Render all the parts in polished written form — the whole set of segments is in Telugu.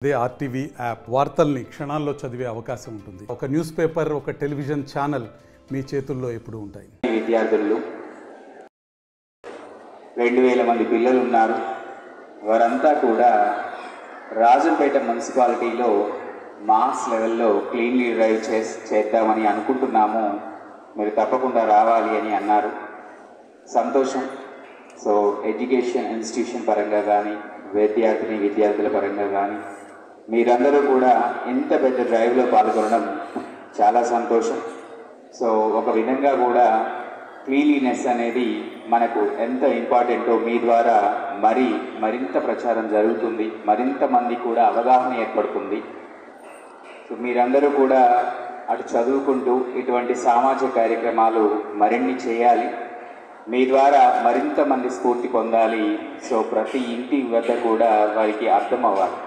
అదే ఆర్టీవీ యాప్ వార్తల్ని క్షణాల్లో చదివే అవకాశం ఉంటుంది. ఒక న్యూస్ పేపర్, ఒక టెలివిజన్ ఛానల్ మీ చేతుల్లో ఎప్పుడూ ఉంటాయి. విద్యార్థులు 2000 మంది పిల్లలు ఉన్నారు. వారంతా కూడా రాజంపేట మున్సిపాలిటీలో మాస్ లెవెల్లో క్లీన్లీ డ్రైవ్ చేద్దామని అనుకుంటున్నాము. మీరు తప్పకుండా రావాలి అని అన్నారు. సంతోషం. సో ఎడ్యుకేషన్ ఇన్స్టిట్యూషన్ పరంగా కానీ, విద్యార్థుల పరంగా కానీ మీరందరూ కూడా ఇంత పెద్ద డ్రైవ్లో పాల్గొనడం చాలా సంతోషం. సో ఒక విధంగా కూడా క్లీన్లీనెస్ అనేది మనకు ఎంత ఇంపార్టెంటో మీ ద్వారా మరింత ప్రచారం జరుగుతుంది, మరింత మంది కూడా అవగాహన ఏర్పడుతుంది. సో మీరందరూ కూడా అటు చదువుకుంటూ ఇటువంటి సామాజిక కార్యక్రమాలు మరిన్ని చేయాలి. మీ ద్వారా మరింత మంది స్ఫూర్తి పొందాలి. సో ప్రతి ఇంటి వద్ద కూడా వారికి అర్థం అవ్వాలి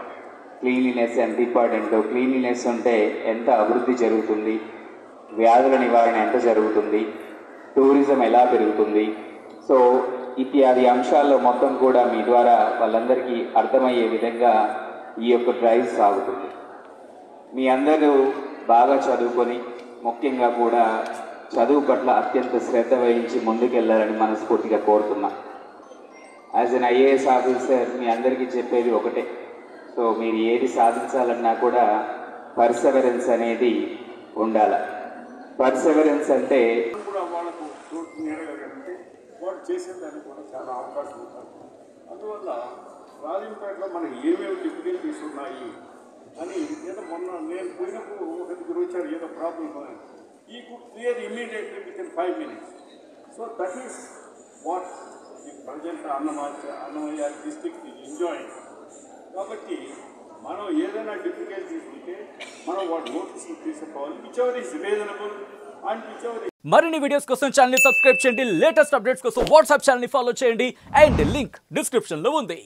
క్లీన్లీనెస్ ఎంత ఇంపార్టెంటో, క్లీన్లీనెస్ ఉంటే ఎంత అభివృద్ధి జరుగుతుంది, వ్యాధుల నివారణ ఎంత జరుగుతుంది, టూరిజం ఎలా పెరుగుతుంది. సో ఇత్యాది అంశాల్లో మొత్తం కూడా మీ ద్వారా వాళ్ళందరికీ అర్థమయ్యే విధంగా ఈ యొక్క డ్రైవ్ సాగుతుంది. మీ అందరూ బాగా చదువుకొని ముఖ్యంగా కూడా చదువు పట్ల అత్యంత శ్రద్ధ వహించి ముందుకెళ్ళాలని మనస్ఫూర్తిగా కోరుతున్నా. యాజ్ అన్ ఐఏఎస్ ఆఫీసర్ మీ అందరికీ చెప్పేది ఒకటే. సో మీరు ఏది సాధించాలన్నా కూడా పర్సెవరెన్స్ అనేది ఉండాలి. పర్సెవరెన్స్ అంటే కూడా వాళ్ళకు నేడగలిగితే వాళ్ళు చేసేదానికి కూడా చాలా అవకాశం ఉంటుంది. అందువల్ల రాజంపేటలో మనకి ఏమేమి డిఫికల్టీస్ ఉన్నాయి అని ఏదో మొన్న నేను పోయినప్పుడు ఒక దగ్గర వచ్చారు, ఏదో ప్రాబ్లమ్ అని ఈ could clear immediately with in 5 minutes. So that is what the present Annamayya district is enjoying. కాబట్టి మనం ఏదైనా డిఫికల్టీస్ ఉంటే మనం వాటి నోటీసులు తీసుకోవాలి. Which ever is reasonable and which ever. మరిన్ని వీడియోస్ కోసం ఛానల్ ని సబ్స్క్రైబ్ చేయండి. లేటెస్ట్ అప్డేట్స్ కోసం వాట్సాప్ ఛానల్ ని ఫాలో చేయండి. అండ్ లింక్ డిస్క్రిప్షన్ లో ఉంది.